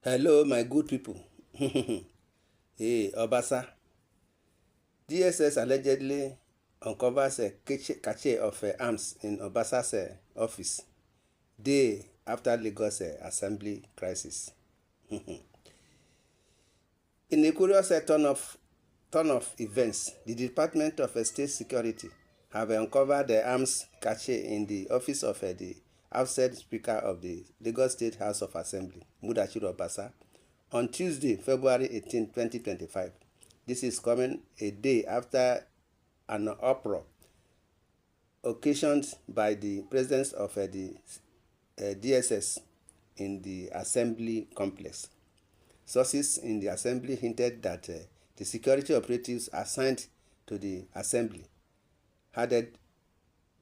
Hello, my good people. Hey, Obasa. DSS allegedly uncovers a cache of arms in Obasa's office day after Lagos Assembly crisis. In a curious turn of events, the Department of State Security have uncovered the arms cache in the office of the outside Speaker of the Lagos State House of Assembly, Mudashiru Obasa, on Tuesday, February 18, 2025. This is coming a day after an uproar occasioned by the presence of the DSS in the Assembly complex. Sources in the Assembly hinted that the security operatives assigned to the Assembly had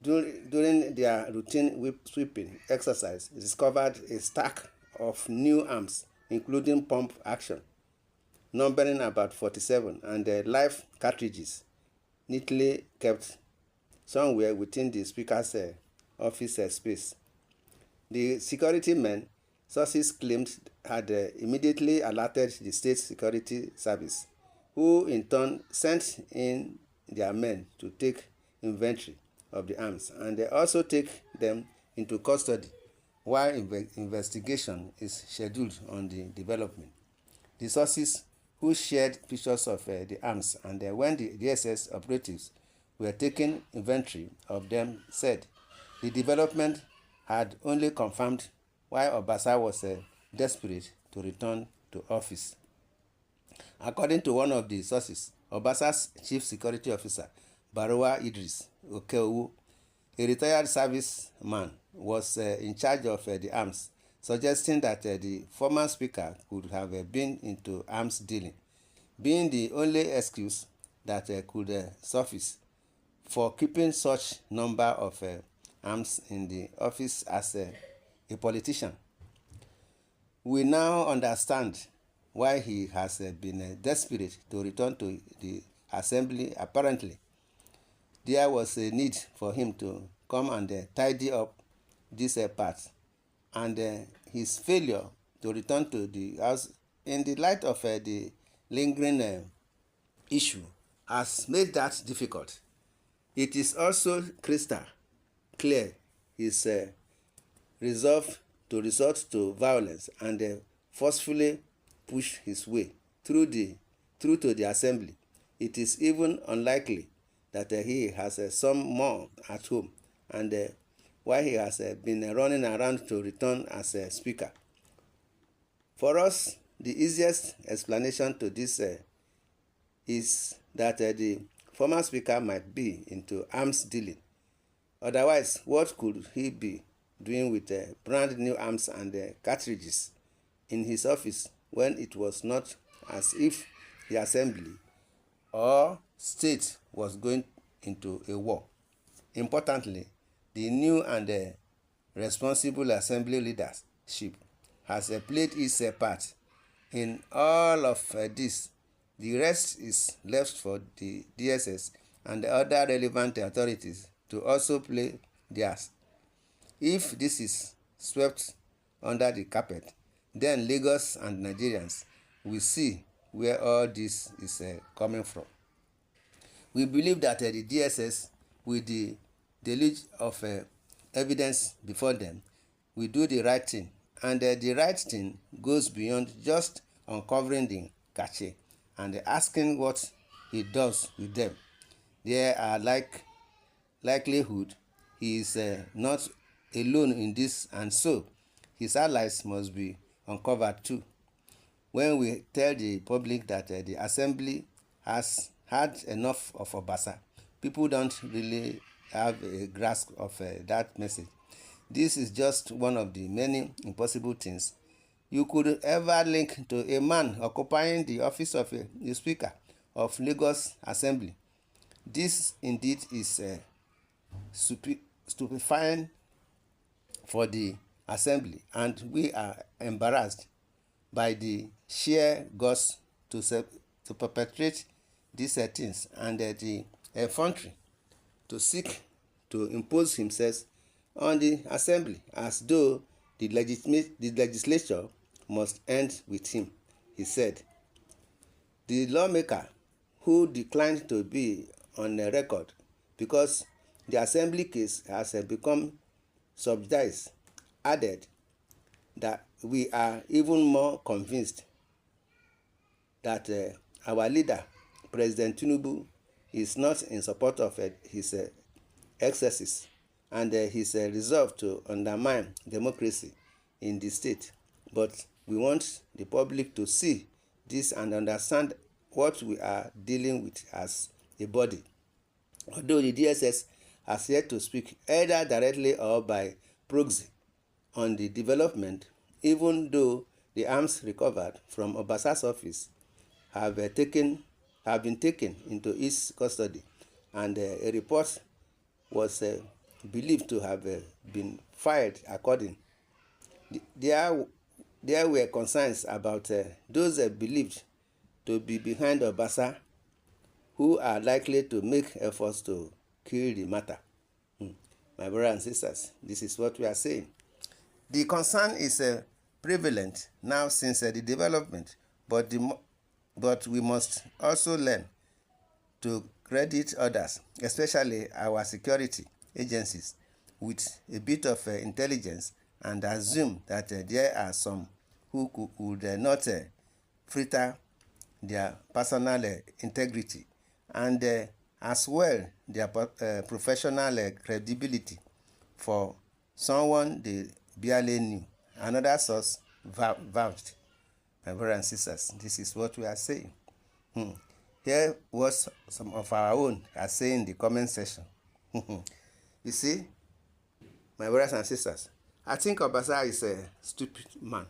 during their routine whip sweeping exercise discovered a stack of new arms, including pump action, numbering about 47, and live cartridges neatly kept somewhere within the Speaker's office space. The security men, sources claimed, had immediately alerted the State Security Service, who in turn sent in their men to take inventory of the arms and also take them into custody while investigation is scheduled on the development. The sources who shared pictures of the arms and when the DSS operatives were taking inventory of them said the development had only confirmed why Obasa was desperate to return to office. According to one of the sources, Obasa's chief security officer, Barowa Idris Okeowo, a retired serviceman, was in charge of the arms, suggesting that the former speaker could have been into arms dealing, being the only excuse that could suffice for keeping such number of arms in the office as a politician. We now understand why he has been desperate to return to the assembly. Apparently, there was a need for him to come and tidy up this part, and his failure to return to the house in the light of the lingering issue has made that difficult. It is also crystal clear his resolve to resort to violence and forcefully push his way through to the assembly. It is even unlikely that he has some more at home, and why he has been running around to return as a speaker. For us, the easiest explanation to this is that the former speaker might be into arms dealing. Otherwise, what could he be doing with brand new arms and cartridges in his office when it was not as if the assembly or state was going into a war? Importantly, the new and responsible assembly leadership has played its part in all of this. The rest is left for the DSS and the other relevant authorities to also play theirs. If this is swept under the carpet, then Lagos and Nigerians will see where all this is coming from. We believe that the DSS, with the deluge of evidence before them, will do the right thing, and the right thing goes beyond just uncovering the cache and asking what he does with them. There are likelihood he is not alone in this, and so his allies must be uncovered too. When we tell the public that the assembly has had enough of Obasa, people don't really have a grasp of that message. This is just one of the many impossible things you could ever link to a man occupying the office of the Speaker of Lagos Assembly. This indeed is stupefying for the Assembly, and we are embarrassed by the sheer guts to perpetrate these things and the effrontery to seek to impose himself on the Assembly as though the legislature must end with him, he said. The lawmaker, who declined to be on a record because the assembly case has become subjudice, added that we are even more convinced that our leader, President Tinubu, is not in support of his excesses and his resolve to undermine democracy in the state. But we want the public to see this and understand what we are dealing with as a body. Although the DSS has yet to speak either directly or by proxy on the development, even though the arms recovered from Obasa's office have been taken into its custody, and a report was believed to have been filed according. There were concerns about those believed to be behind Obasa, who are likely to make efforts to kill the matter. My brothers and sisters, this is what we are saying. The concern is prevalent now since the development, but we must also learn to credit others, especially our security agencies, with a bit of intelligence, and assume that there are some who would not fritter their personal integrity and as well their professional credibility for someone they barely knew. Another source vouched. My brothers and sisters, this is what we are saying. Here was some of our own are saying in the comment section. You see, my brothers and sisters, I think Obasa is a stupid man.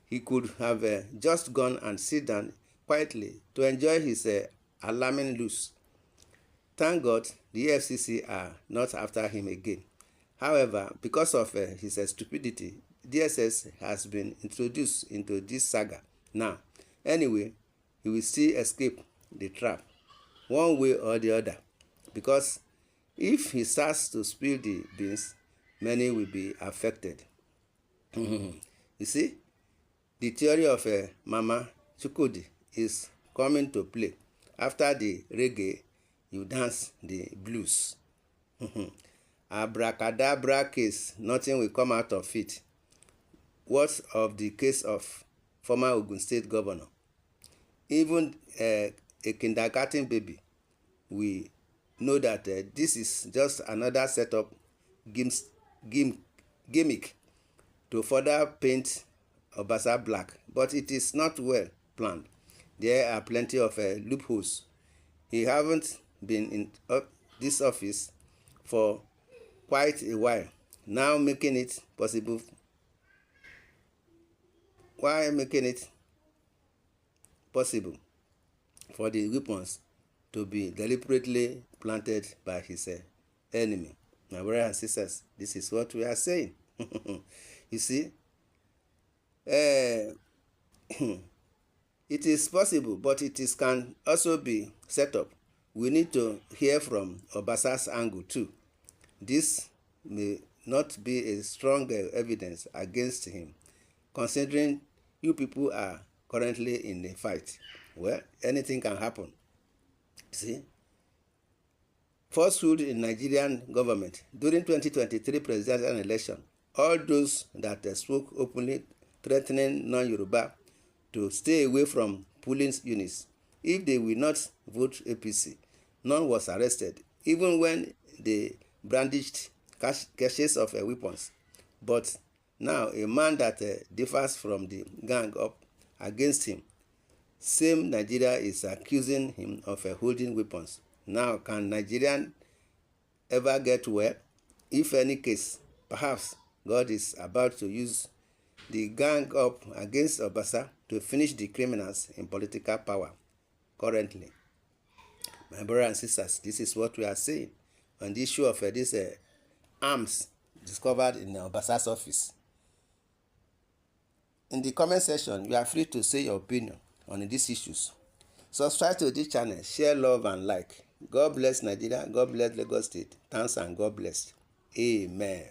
He could have just gone and sit down quietly to enjoy his alarming loss. Thank God the FCC are not after him again. However, because of his stupidity, DSS has been introduced into this saga now. Anyway, he will still escape the trap one way or the other, because if he starts to spill the beans, many will be affected. You see, the theory of Mama Chukwudi is coming to play. After the reggae, you dance the blues. Abracadabra case, nothing will come out of it. What of the case of former Ogun State governor? Even a kindergarten baby, we know that this is just another setup gimmick to further paint Obasa black, but it is not well planned. There are plenty of loopholes. He haven't been in this office for quite a while now, making it possible. Why making it possible for the weapons to be deliberately planted by his enemy? My brothers and sisters, this is what we are saying. You see, it is possible, but it can also be set up. We need to hear from Obasa's angle too. This may not be a strong evidence against him, considering you people are currently in a fight. Well, anything can happen. See, falsehood in Nigerian government during 2023 presidential election. All those that spoke openly threatening non-Yoruba to stay away from polling units if they will not vote APC. None was arrested, even when they brandished caches of weapons. But now a man that differs from the gang up against him, same Nigeria is accusing him of holding weapons. Now, can Nigerian ever get well? If any case, perhaps God is about to use the gang up against Obasa to finish the criminals in political power currently. My brothers and sisters, this is what we are saying on the issue of these arms discovered in Obasa's office. In the comment section, you are free to say your opinion on these issues. Subscribe to this channel, share, love, and like. God bless Nigeria. God bless Lagos State. Thanks and God bless. Amen.